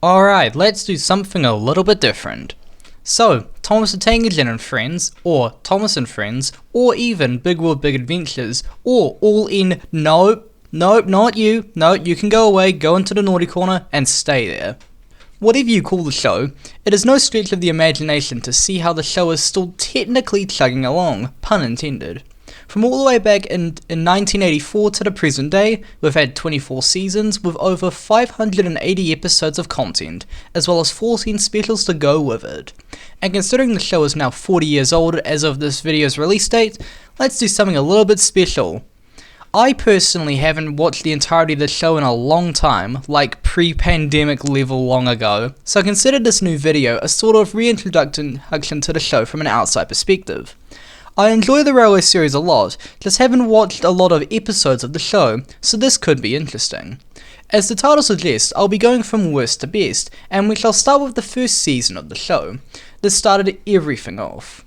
Alright, let's do something a little bit different. So, Thomas the Tank Engine and Friends, or Thomas and Friends, or even Big World Big Adventures, or All In. Nope, not you. No, you can go away, go into the naughty corner, and stay there. Whatever you call the show, it is no stretch of the imagination to see how the show is still technically chugging along, pun intended. From all the way back in 1984 to the present day, we've had 24 seasons with over 580 episodes of content, as well as 14 specials to go with it. And considering the show is now 40 years old as of this video's release date, let's do something a little bit special. I personally haven't watched the entirety of the show in a long time, like pre-pandemic level long ago, so consider this new video a sort of reintroduction to the show from an outside perspective. I enjoy the Railway series a lot, just haven't watched a lot of episodes of the show, so this could be interesting. As the title suggests, I'll be going from worst to best, and we shall start with the first season of the show. This started everything off.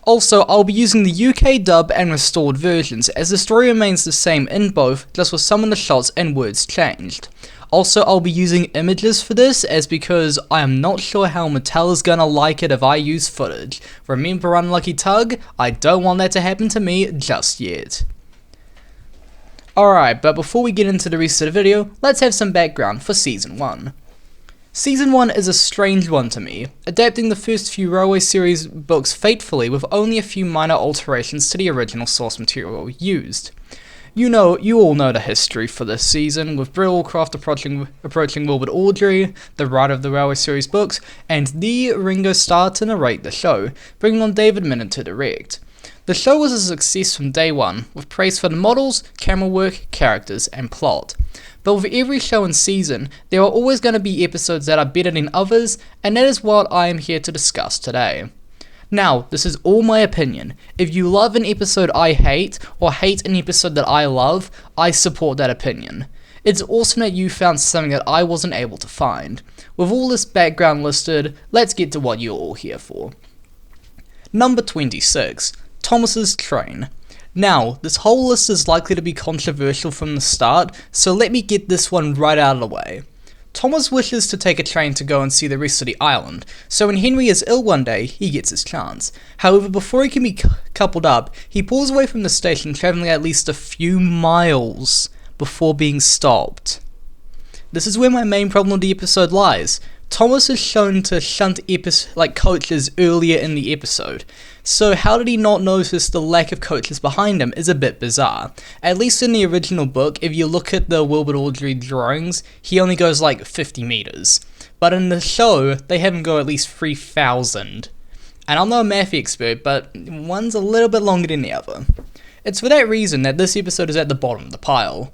Also, I'll be using the UK dub and restored versions, as the story remains the same in both, just with some of the shots and words changed. Also, I'll be using images for this, as because I am not sure how Mattel is gonna like it if I use footage. Remember Unlucky Tug? I don't want that to happen to me just yet. Alright, but before we get into the rest of the video, let's have some background for Season 1. Season 1 is a strange one to me, adapting the first few Railway series books faithfully with only a few minor alterations to the original source material used. You all know the history for this season, with Brittlecraft approaching Wilbur Awdry, the writer of the Railway series books, and the Ringo Starr to narrate the show, bringing on David Minter to direct. The show was a success from day one, with praise for the models, camera work, characters, and plot. But with every show and season, there are always going to be episodes that are better than others, and that is what I am here to discuss today. Now, this is all my opinion. If you love an episode I hate, or hate an episode that I love, I support that opinion. It's awesome that you found something that I wasn't able to find. With all this background listed, let's get to what you're all here for. Number 26. Thomas's Train. Now, this whole list is likely to be controversial from the start, so let me get this one right out of the way. Thomas wishes to take a train to go and see the rest of the island, so when Henry is ill one day, he gets his chance. However, before he can be coupled up, he pulls away from the station, travelling at least a few miles before being stopped. This is where my main problem with the episode lies. Thomas is shown to shunt coaches earlier in the episode, so how did he not notice the lack of coaches behind him is a bit bizarre. At least in the original book, if you look at the Wilbur Awdry drawings, he only goes like 50 meters. But in the show, they have him go at least 3,000. And I'm not a math expert, but one's a little bit longer than the other. It's for that reason that this episode is at the bottom of the pile.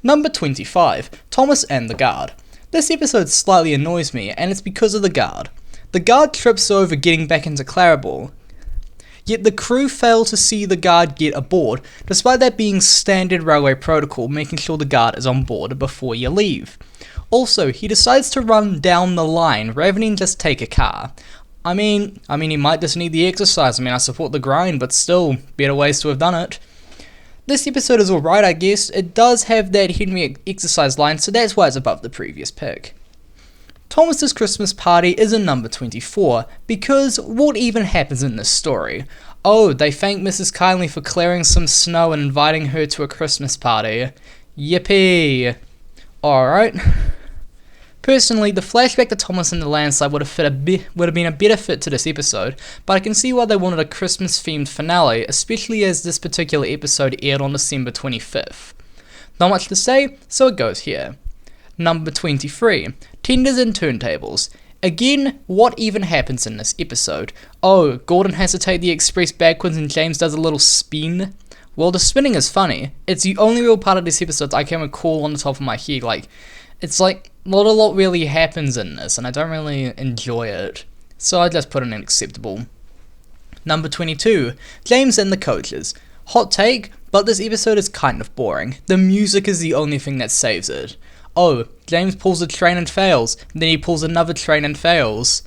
Number 25, Thomas and the Guard. This episode slightly annoys me, and it's because of the guard. The guard trips over getting back into Clarabelle, yet the crew fail to see the guard get aboard, despite that being standard railway protocol, making sure the guard is on board before you leave. Also, he decides to run down the line rather than just take a car. I mean, he might just need the exercise. I support the grind, but still, better ways to have done it. This episode is alright, I guess. It does have that Henry exercise line, so that's why it's above the previous pick. Thomas's Christmas party is in number 24, because what even happens in this story? Oh, they thank Mrs. Kindly for clearing some snow and inviting her to a Christmas party. Yippee! Alright. Personally, the flashback to Thomas and the landslide would have been a better fit to this episode, but I can see why they wanted a Christmas-themed finale, especially as this particular episode aired on December 25th. Not much to say, so it goes here. Number 23, Tenders and Turntables. Again, what even happens in this episode? Oh, Gordon has to take the express backwards and James does a little spin. Well, the spinning is funny. It's the only real part of this episode I can recall on the top of my head. It's like, not a lot really happens in this, and I don't really enjoy it. So I just put it in acceptable. Number 22, James and the Coaches. Hot take, but this episode is kind of boring. The music is the only thing that saves it. Oh, James pulls a train and fails, then he pulls another train and fails.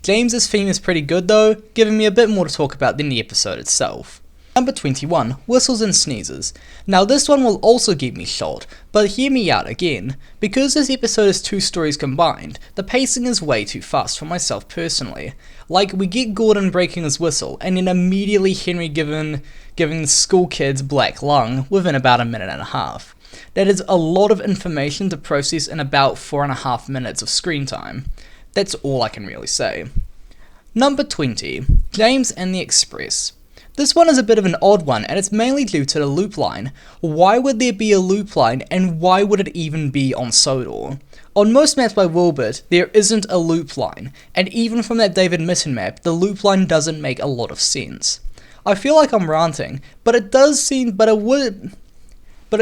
James's theme is pretty good though, giving me a bit more to talk about than the episode itself. Number 21, Whistles and Sneezes. Now this one will also get me shot, but hear me out again. Because this episode is 2 stories combined, the pacing is way too fast for myself personally. Like, we get Gordon breaking his whistle, and then immediately Henry giving the school kids black lung within about a minute and a half. That is a lot of information to process in about 4.5 minutes of screen time. That's all I can really say. Number 20, James and the Express. This one is a bit of an odd one, and it's mainly due to the loop line. Why would there be a loop line, and why would it even be on Sodor? On most maps by Wilbert, there isn't a loop line, and even from that David Mitten map, the loop line doesn't make a lot of sense. I feel like I'm ranting, but it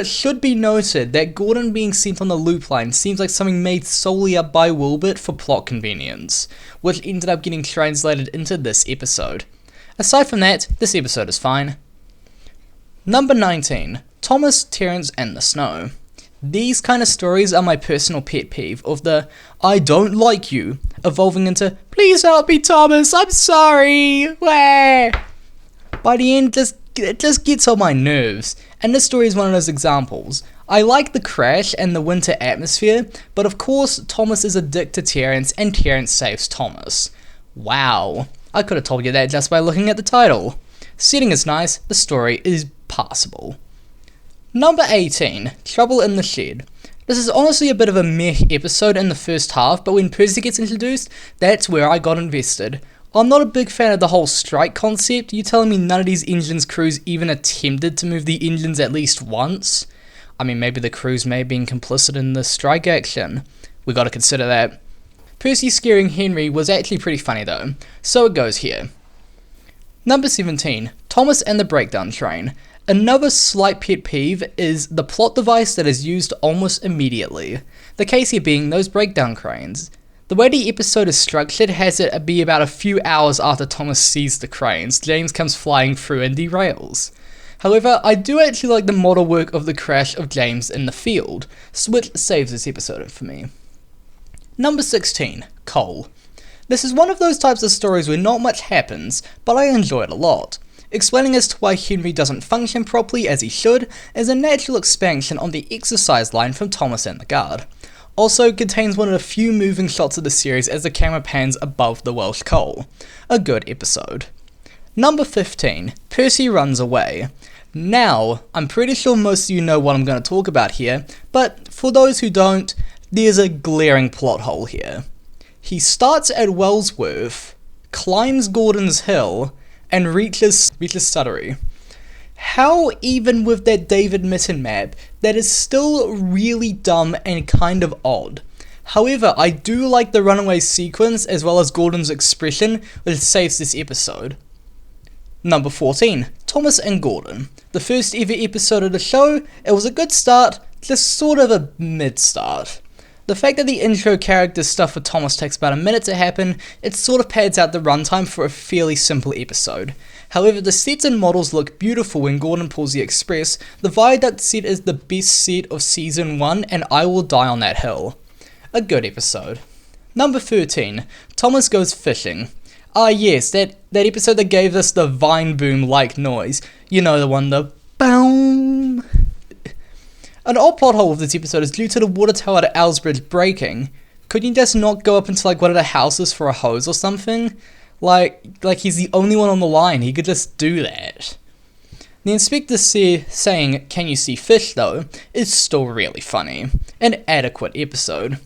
should be noted that Gordon being sent on the loop line seems like something made solely up by Wilbert for plot convenience, which ended up getting translated into this episode. Aside from that, this episode is fine. Number 19, Thomas, Terrence, and the Snow. These kind of stories are my personal pet peeve of the "I don't like you" evolving into "Please help me, Thomas, I'm sorry." Wah! By the end, it just gets on my nerves, and this story is one of those examples. I like the crash and the winter atmosphere, but of course Thomas is a dick to Terrence and Terrence saves Thomas. Wow, I could have told you that just by looking at the title. Setting is nice, the story is passable. Number 18, Trouble in the Shed. This is honestly a bit of a meh episode in the first half, but when Percy gets introduced, that's where I got invested. I'm not a big fan of the whole strike concept. You telling me none of these engines crews even attempted to move the engines at least once? I mean, maybe the crews may have been complicit in the strike action. We gotta consider that. Percy scaring Henry was actually pretty funny though, so it goes here. Number 17, Thomas and the Breakdown Train. Another slight pet peeve is the plot device that is used almost immediately. The case here being those breakdown cranes. The way the episode is structured has it be about a few hours after Thomas sees the cranes, James comes flying through and derails. However, I do actually like the model work of the crash of James in the field, which saves this episode for me. Number 16, Coal. This is one of those types of stories where not much happens, but I enjoy it a lot. Explaining as to why Henry doesn't function properly as he should is a natural expansion on the exercise line from Thomas and the Guard. Also contains one of the few moving shots of the series as the camera pans above the Welsh coal. A good episode. Number 15, Percy runs away. Now, I'm pretty sure most of you know what I'm going to talk about here, but for those who don't, there's a glaring plot hole here. He starts at Wellsworth, climbs Gordon's Hill, and reaches Sudbury. How, even with that David Mitten map, that is still really dumb and kind of odd. However, I do like the runaway sequence as well as Gordon's expression, which saves this episode. Number 14, Thomas and Gordon. The first ever episode of the show, it was a good start, just sort of a mid-start. The fact that the intro character stuff for Thomas takes about a minute to happen, it sort of pads out the runtime for a fairly simple episode. However, the sets and models look beautiful when Gordon pulls the Express. The Viaduct set is the best set of Season 1 and I will die on that hill. A good episode. Number 13, Thomas Goes Fishing. Ah yes, that episode that gave us the vine boom-like noise. You know the one, the boom. An odd plot hole of this episode is due to the water tower at Owlsbridge breaking. Could you just not go up into like one of the houses for a hose or something? Like he's the only one on the line, he could just do that. The inspector saying, "Can you see fish though?" is still really funny. An adequate episode.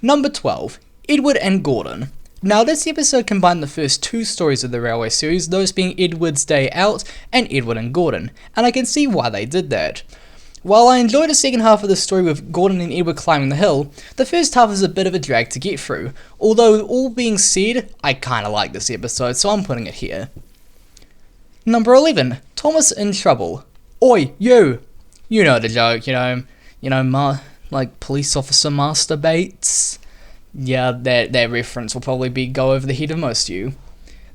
Number 12, Edward and Gordon. Now this episode combined the first 2 stories of the Railway series, those being Edward's Day Out and Edward and Gordon, and I can see why they did that. While I enjoyed the second half of the story with Gordon and Edward climbing the hill, the first half is a bit of a drag to get through. Although, all being said, I kinda like this episode, so I'm putting it here. Number 11, Thomas in Trouble. Oi, you! You know the joke, like police officer masturbates. Yeah, that reference will probably go over the head of most of you.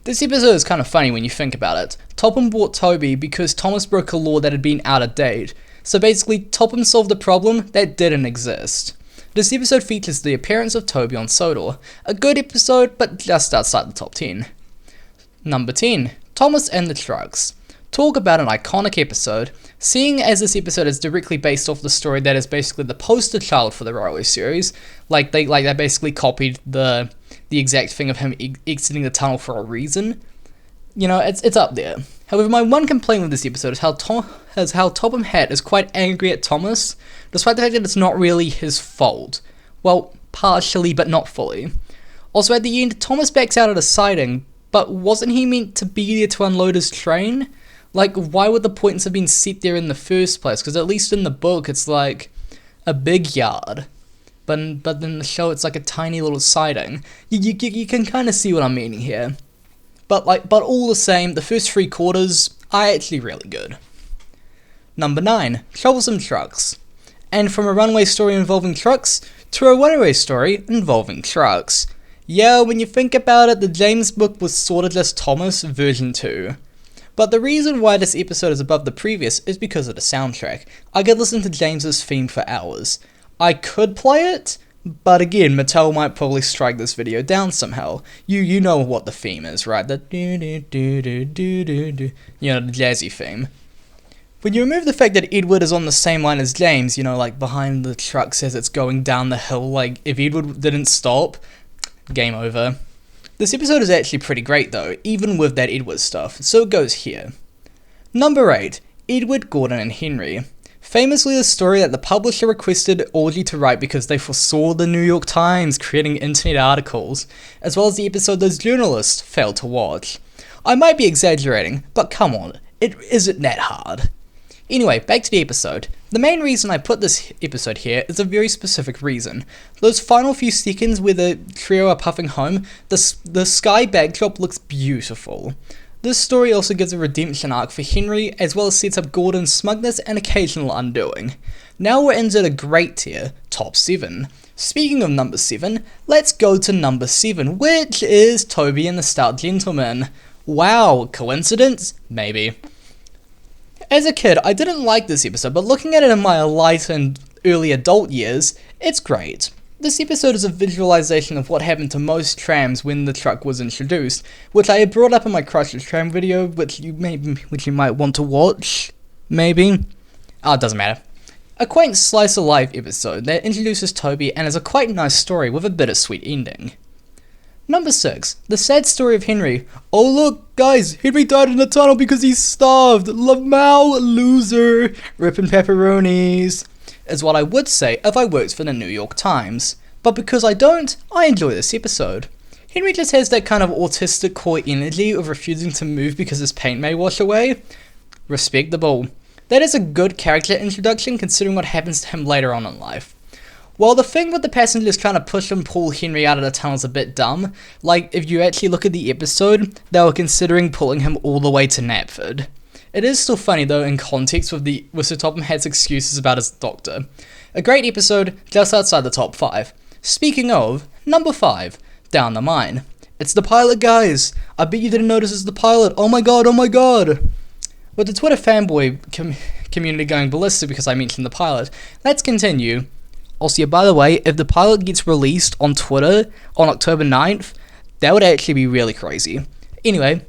This episode is kind of funny when you think about it. Topham bought Toby because Thomas broke a law that had been out of date. So basically, Topham solved a problem that didn't exist. This episode features the appearance of Toby on Sodor. A good episode, but just outside the top 10. Number 10, Thomas and the Trucks. Talk about an iconic episode. Seeing as this episode is directly based off the story that is basically the poster child for the Railway series, they basically copied the exact thing of him exiting the tunnel for a reason. You know, it's up there. However, my one complaint with this episode is how Topham Hatt is quite angry at Thomas, despite the fact that it's not really his fault. Well, partially, but not fully. Also, at the end, Thomas backs out at a siding, but wasn't he meant to be there to unload his train? Like, why would the points have been set there in the first place? Because at least in the book, it's like a big yard. But in the show, it's like a tiny little siding. You can kind of see what I'm meaning here. But all the same, the first 3 quarters are actually really good. Number 9, Troublesome Trucks. And from a runaway story involving trucks to a runaway story involving trucks. Yeah, when you think about it, the James book was sort of just Thomas version 2. But the reason why this episode is above the previous is because of the soundtrack. I could listen to James's theme for hours. I could play it, but again, Mattel might probably strike this video down somehow. You know what the theme is, right? The you know, the jazzy theme. When you remove the fact that Edward is on the same line as James, you know, like behind the trucks as it's going down the hill, like if Edward didn't stop, game over. This episode is actually pretty great though, even with that Edward stuff, so it goes here. Number 8, Edward, Gordon and Henry. Famously the story that the publisher requested Audrey to write because they foresaw the New York Times creating internet articles, as well as the episode those journalists failed to watch. I might be exaggerating, but come on, it isn't that hard. Anyway, back to the episode. The main reason I put this episode here is a very specific reason. Those final few seconds where the trio are puffing home, the sky backdrop looks beautiful. This story also gives a redemption arc for Henry, as well as sets up Gordon's smugness and occasional undoing. Now we're into the great tier, top 7. Speaking of number 7, let's go to number 7, which is Toby and the Stout Gentleman. Wow, coincidence? Maybe. As a kid, I didn't like this episode, but looking at it in my light and early adult years, it's great. This episode is a visualization of what happened to most trams when the truck was introduced, which I had brought up in my Chrysler Tram video, which you might want to watch, maybe? It doesn't matter. A quaint slice of life episode that introduces Toby and is a quite nice story with a bittersweet ending. Number 6, the sad story of Henry. Oh look, guys, Henry died in the tunnel because he starved. Lamau, loser. Ripping pepperonis. Is what I would say if I worked for the New York Times. But because I don't, I enjoy this episode. Henry just has that kind of autistic core energy of refusing to move because his paint may wash away. Respectable. That is a good character introduction considering what happens to him later on in life. While the thing with the passengers trying to push and pull Henry out of the tunnel is a bit dumb, like if you actually look at the episode, they were considering pulling him all the way to Knapford. It is still funny though in context with Sir Topham Hatt's excuses about his doctor. A great episode, just outside the top 5. Speaking of, number 5, Down the Mine. It's the pilot, guys! I bet you didn't notice it's the pilot, oh my god, oh my god! With the Twitter fanboy community going ballistic because I mentioned the pilot, let's continue. Also, yeah, by the way, if the pilot gets released on Twitter on October 9th, that would actually be really crazy. Anyway,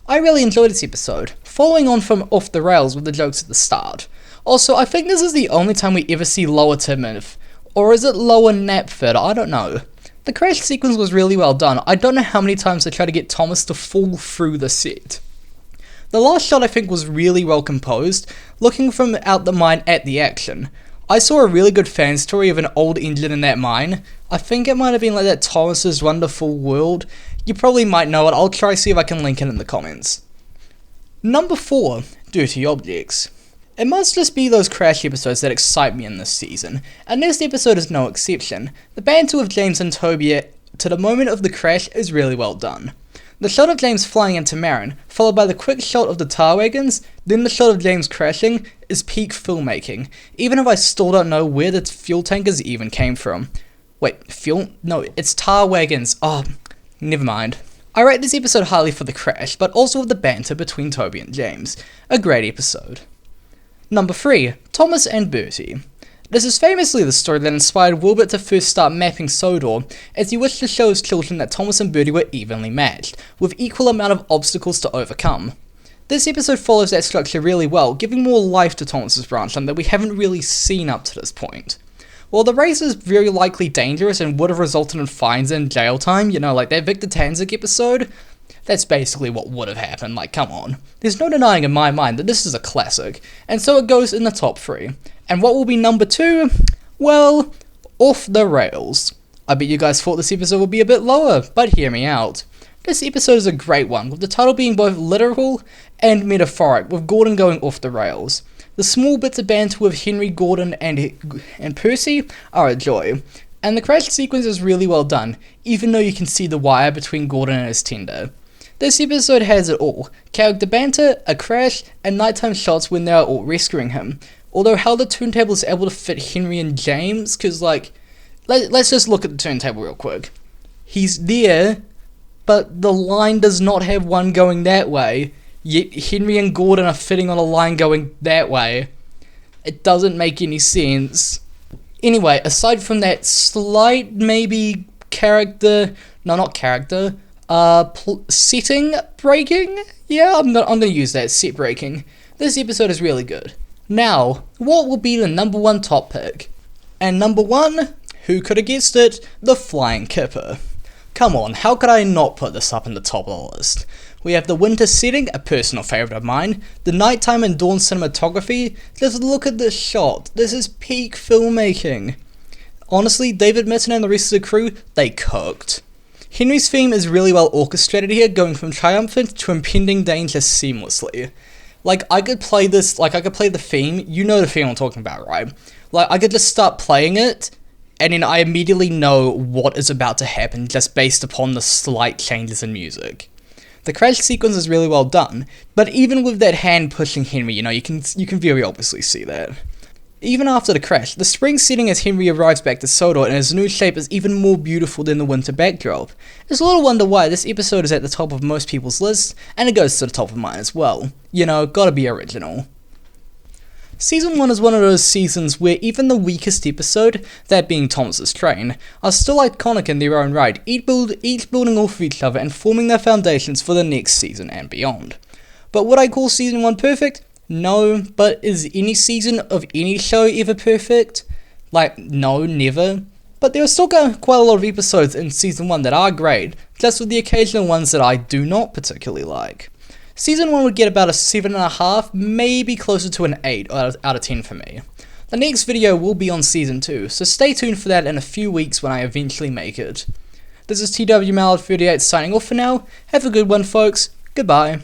I really enjoyed this episode, following on from Off the Rails with the jokes at the start. Also, I think this is the only time we ever see Lower Timoth, or is it Lower Knapford? I don't know. The crash sequence was really well done. I don't know how many times they tried to get Thomas to fall through the set. The last shot I think was really well composed, looking from out the mine at the action. I saw a really good fan story of an old engine in that mine. I think it might have been like that Thomas's Wonderful World. You probably might know it. I'll try to see if I can link it in the comments. Number 4, Diry Objects. It must just be those crash episodes that excite me in this season, and this episode is no exception. The banter with James and Toby to the moment of the crash is really well done. The shot of James flying into Marin, followed by the quick shot of the tar wagons, then the shot of James crashing, is peak filmmaking, even if I still don't know where the fuel tankers even came from. Wait, fuel? No, it's tar wagons. Oh, never mind. I rate this episode highly for the crash, but also with the banter between Toby and James. A great episode. Number 3, Thomas and Bertie. This is famously the story that inspired Wilbert to first start mapping Sodor, as he wished to show his children that Thomas and Bertie were evenly matched, with equal amount of obstacles to overcome. This episode follows that structure really well, giving more life to Thomas's branch line that we haven't really seen up to this point. While the race is very likely dangerous and would have resulted in fines and jail time, you know, like that Victor Tanzik episode, that's basically what would have happened, like come on. There's no denying in my mind that this is a classic, and so it goes in the top 3. And what will be number 2? Well, Off the Rails. I bet you guys thought this episode would be a bit lower, but hear me out. This episode is a great one, with the title being both literal and metaphoric, with Gordon going off the rails. The small bits of banter with Henry, Gordon, and Percy are a joy, and the crash sequence is really well done, even though you can see the wire between Gordon and his tender. This episode has it all: character banter, a crash, and nighttime shots when they are all rescuing him. Although how the turntable is able to fit Henry and James, cause like, let's just look at the turntable real quick. He's there, but the line does not have one going that way, yet Henry and Gordon are fitting on a line going that way. It doesn't make any sense. Anyway, aside from that slight maybe setting breaking? Yeah, I'm gonna use that, set breaking. This episode is really good. Now, what will be the number 1 top pick? And number 1, who could have guessed it? The Flying Kipper. Come on, how could I not put this up in the top of the list? We have the winter setting, a personal favourite of mine, the nighttime and dawn cinematography. Just look at this shot, this is peak filmmaking. Honestly, David Mitton and the rest of the crew, they cooked. Henry's theme is really well orchestrated here, going from triumphant to impending danger seamlessly. Like, I could play this, like I could play the theme, you know the theme I'm talking about, right? Like, I could just start playing it, and then I immediately know what is about to happen just based upon the slight changes in music. The crash sequence is really well done, but even with that hand pushing Henry, you know, you can very obviously see that. Even after the crash, the spring setting as Henry arrives back to Sodor in his new shape is even more beautiful than the winter backdrop. It's a little wonder why this episode is at the top of most people's lists, and it goes to the top of mine as well. You know, gotta be original. Season 1 is one of those seasons where even the weakest episode, that being Thomas's train, are still iconic in their own right, each building off of each other and forming their foundations for the next season and beyond. But would I call Season 1 perfect? No, but is any season of any show ever perfect? Like, no, never. But there are still quite a lot of episodes in Season 1 that are great, just with the occasional ones that I do not particularly like. Season 1 would get about a 7.5, maybe closer to an 8 out of 10 for me. The next video will be on Season 2, so stay tuned for that in a few weeks when I eventually make it. This is TWMallard38 signing off for now. Have a good one, folks. Goodbye.